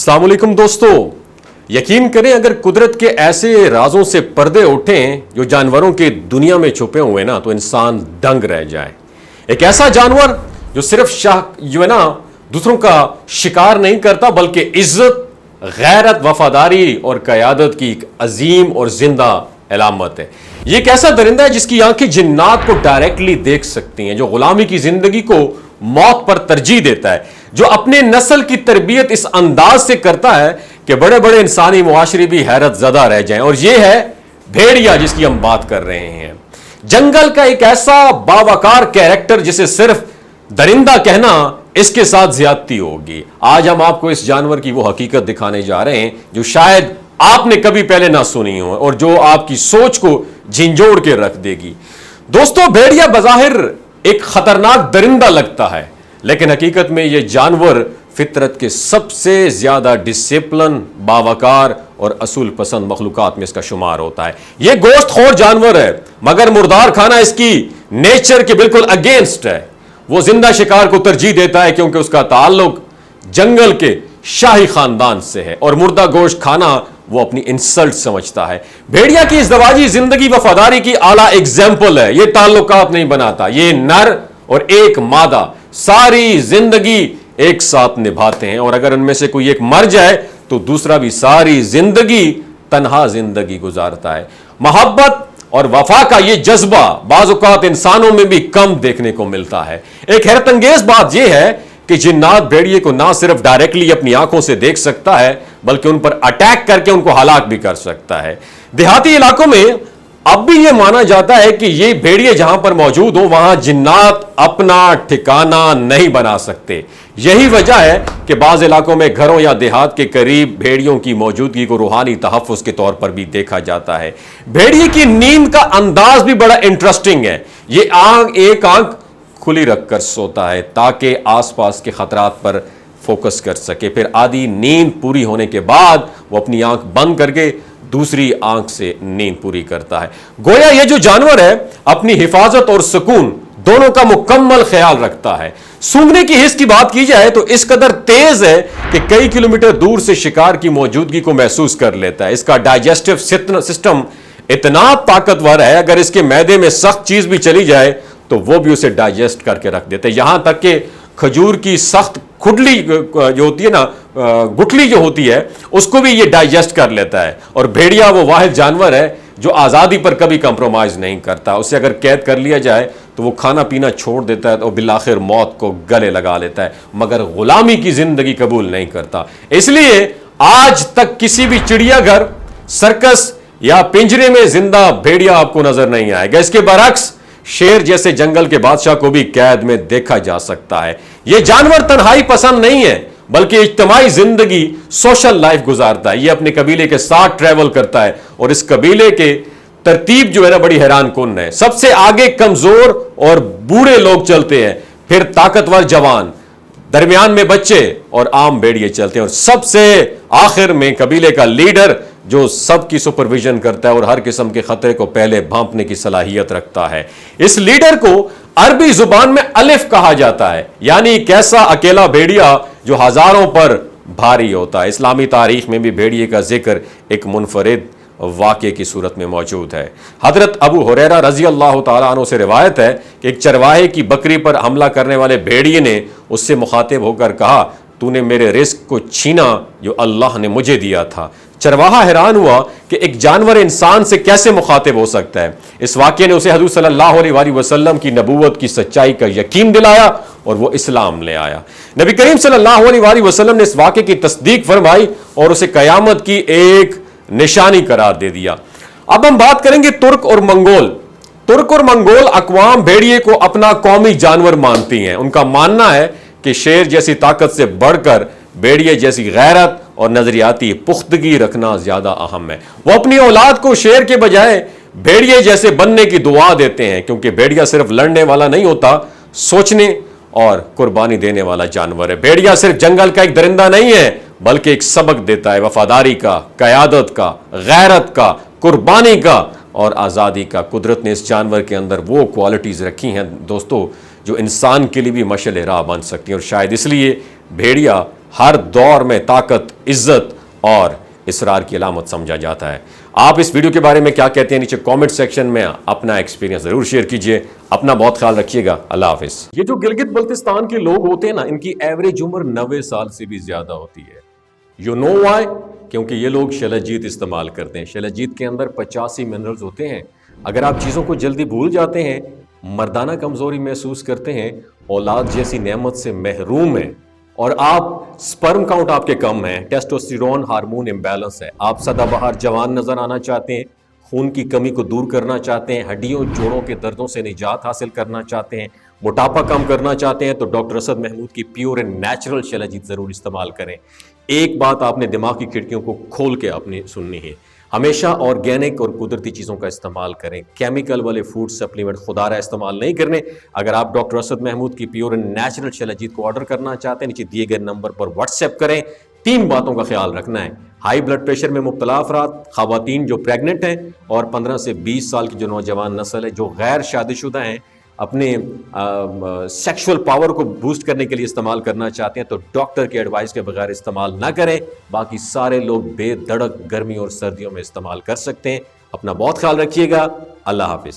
अस्सलाम वालेकुम दोस्तों, यकीन करें अगर कुदरत के ऐसे राजों से पर्दे उठें जो जानवरों की दुनिया में छुपे हुए ना तो इंसान दंग रह जाए। एक ऐसा जानवर जो सिर्फ जो है ना दूसरों का शिकार नहीं करता बल्कि इज्जत, गैरत, वफादारी और क़यादत की एक अजीम और जिंदा अलामत है। ये एक ऐसा दरिंदा है जिसकी आंखें जिन्नात को डायरेक्टली देख सकती हैं, जो गुलामी की जिंदगी को मौत पर तरजीह देता है, जो अपने नस्ल की तरबियत इस अंदाज से करता है कि बड़े बड़े इंसानी मुआशरे भी हैरत ज़दा रह जाएं। और यह है भेड़िया जिसकी हम बात कर रहे हैं। जंगल का एक ऐसा बावकार कैरेक्टर जिसे सिर्फ दरिंदा कहना इसके साथ ज्यादती होगी। आज हम आपको इस जानवर की वो हकीकत दिखाने जा रहे हैं जो शायद आपने कभी पहले ना सुनी हो और जो आपकी सोच को झिंझोड़ के रख देगी। दोस्तों, भेड़िया बज़ाहिर एक खतरनाक दरिंदा लगता है, लेकिन हकीकत में यह जानवर फितरत के सबसे ज्यादा डिसिप्लिन, बावकार और असूल पसंद मखलूकात में इसका शुमार होता है। यह गोश्त खोर जानवर है, मगर मुर्दार खाना इसकी नेचर के बिल्कुल अगेंस्ट है। वो जिंदा शिकार को तरजीह देता है क्योंकि उसका ताल्लुक जंगल के शाही खानदान से है और मुर्दा गोश्त खाना वो अपनी इंसल्ट समझता है। भेड़िया की इज़्दवाजी जिंदगी वफादारी की आला एग्जाम्पल है। ये ताल्लुकात नहीं बनाता, ये नर और एक मादा सारी जिंदगी एक साथ निभाते हैं और अगर उनमें से कोई एक मर जाए तो दूसरा भी सारी जिंदगी तन्हा जिंदगी गुजारता है। मोहब्बत और वफा का यह जज्बा बाज़ औक़ात इंसानों में भी कम देखने को मिलता है। एक हैरत अंगेज बात यह है कि जिन्नात भेड़िए को ना सिर्फ डायरेक्टली अपनी आंखों से देख सकता है बल्कि उन पर अटैक करके उनको हलाक भी कर सकता है। देहाती इलाकों में अब भी यह माना जाता है कि ये भेड़िए जहां पर मौजूद हो वहां जिन्नात अपना ठिकाना नहीं बना सकते। यही वजह है कि बाज़ इलाकों में घरों या देहात के करीब भेड़ियों की मौजूदगी को रूहानी तहफ़्फ़ुज़ के तौर पर भी देखा जाता है। भेड़िए की नींद का अंदाज भी बड़ा इंटरेस्टिंग है। ये एक आंख खुली रखकर सोता है ताकि आसपास के खतरात पर फोकस कर सके। फिर आधी नींद पूरी होने के बाद वो अपनी आंख बंद करके दूसरी आंख से नींद पूरी करता है। गोया ये जो जानवर है अपनी हिफाजत और सुकून दोनों का मुकम्मल ख्याल रखता है। सूंघने की हिस्स की बात की जाए तो इस कदर तेज है कि कई किलोमीटर दूर से शिकार की मौजूदगी को महसूस कर लेता है। इसका डाइजेस्टिव सिस्टम इतना ताकतवर है, अगर इसके मैदे में सख्त चीज भी चली जाए तो वो भी उसे डाइजेस्ट करके रख देते हैं। यहां तक कि खजूर की सख्त खुडली जो होती है ना, गुठली जो होती है, उसको भी ये डाइजेस्ट कर लेता है। और भेड़िया वो वाहिद जानवर है जो आज़ादी पर कभी कंप्रोमाइज नहीं करता। उसे अगर कैद कर लिया जाए तो वो खाना पीना छोड़ देता है और बिलाखिर मौत को गले लगा लेता है, मगर गुलामी की जिंदगी कबूल नहीं करता। इसलिए आज तक किसी भी चिड़ियाघर, सर्कस या पिंजरे में जिंदा भेड़िया आपको नजर नहीं आएगा। इसके बरक्स शेर जैसे जंगल के बादशाह को भी कैद में देखा जा सकता है। यह जानवर तन्हाई पसंद नहीं है बल्कि इज्तिमाई जिंदगी, सोशल लाइफ गुजारता है। यह अपने कबीले के साथ ट्रैवल करता है और इस कबीले के तरतीब जो है ना बड़ी हैरान कुन है। सबसे आगे कमजोर और बूढ़े लोग चलते हैं, फिर ताकतवर जवान, दरमियान में बच्चे और आम भेड़िए चलते हैं और सबसे आखिर में कबीले का लीडर जो सबकी सुपरविजन करता है और हर किस्म के खतरे को पहले भांपने की सलाहियत रखता है। इस लीडर को अरबी जुबान में अलिफ कहा जाता है, यानी एक ऐसा अकेला भेड़िया जो हजारों पर भारी होता है। इस्लामी तारीख में भी भेड़िए का जिक्र एक मुनफरिद वाक़े की सूरत में मौजूद है। हजरत अबू हुरैरा रजी अल्लाह तआला अन्हु से रिवायत है कि एक चरवाहे की बकरी पर हमला करने वाले भेड़िए ने उससे मुखातिब होकर कहा, तूने मेरे रिस्क को छीना जो अल्लाह ने मुझे दिया था। चरवाहा हैरान हुआ कि एक जानवर इंसान से कैसे मुखातिब हो सकता है। इस वाक़े ने उसे हज़रत सल्लल्लाहु अलैहि वसल्लम की नबूवत की सच्चाई का यकीन दिलाया और वो इस्लाम ले आया। नबी करीम सल्लल्लाहु अलैहि वसल्लम ने इस वाक़े की तस्दीक फरमाई और उसे क़यामत की एक निशानी करार दे दिया। अब हम बात करेंगे तुर्क और मंगोल। तुर्क और मंगोल अक़वाम भेड़िए को अपना कौमी जानवर मानती हैं। उनका मानना है कि शेर जैसी ताकत से बढ़कर भेड़िए जैसी गैरत और नजरियाती पुख्तगी रखना ज्यादा अहम है। वो अपनी औलाद को शेर के बजाय भेड़िए जैसे बनने की दुआ देते हैं, क्योंकि भेड़िया सिर्फ लड़ने वाला नहीं होता, सोचने और कुर्बानी देने वाला जानवर है। भेड़िया सिर्फ जंगल का एक दरिंदा नहीं है बल्कि एक सबक देता है वफादारी का, कयादत का, गैरत का, कुर्बानी का और आज़ादी का। कुदरत ने इस जानवर के अंदर वो क्वालिटीज़ रखी हैं दोस्तों जो इंसान के लिए भी मशअल राह बन सकती हैं और शायद इसलिए भेड़िया हर दौर में ताकत, इज्जत और इसरार की अलामत समझा जाता है। आप इस वीडियो के बारे में क्या कहते हैं, नीचे कमेंट सेक्शन में अपना एक्सपीरियंस जरूर शेयर कीजिए। अपना बहुत ख्याल रखिएगा। अल्लाह हाफिज। ये जो गिलगित बल्तिस्तान के लोग होते हैं ना, इनकी एवरेज उम्र 90 साल से भी ज्यादा होती है। You know why? क्योंकि ये लोग शलजीत इस्तेमाल करते हैं। शलजीत के अंदर 85 मिनरल्स होते हैं। अगर आप चीज़ों को जल्दी भूल जाते हैं, मर्दाना कमजोरी महसूस करते हैं, औलाद जैसी नेमत से महरूम हैं, और आप स्पर्म काउंट आपके कम है, टेस्टोस्टेरोन हार्मोन इम्बैलेंस है, आप सदाबहार जवान नजर आना चाहते हैं, खून की कमी को दूर करना चाहते हैं, हड्डियों जोड़ों के दर्दों से निजात हासिल करना चाहते हैं, मोटापा कम करना चाहते हैं, तो डॉक्टर असद महमूद की प्योर एंड नेचुरल शलजीत जरूर इस्तेमाल करें। एक बात आपने दिमाग की खिड़कियों को खोल के अपनी सुननी है, हमेशा ऑर्गेनिक और कुदरती चीज़ों का इस्तेमाल करें। केमिकल वाले फूड सप्लीमेंट खुदारा इस्तेमाल नहीं करने। अगर आप डॉक्टर असद महमूद की प्योर एंड नेचुरल शलजीत को ऑर्डर करना चाहते हैं, नीचे दिए गए नंबर पर व्हाट्सएप करें। 3 बातों का ख्याल रखना है: हाई ब्लड प्रेशर में मुब्तला अफराद, खवातीन जो प्रेग्नेंट हैं, और 15 से 20 साल की जो नौजवान नस्ल है जो गैर शादीशुदा हैं, अपने सेक्सुअल पावर को बूस्ट करने के लिए इस्तेमाल करना चाहते हैं, तो डॉक्टर की एडवाइस के बगैर इस्तेमाल ना करें। बाकी सारे लोग बेधड़क गर्मी और सर्दियों में इस्तेमाल कर सकते हैं। अपना बहुत ख्याल रखिएगा। अल्लाह हाफिज।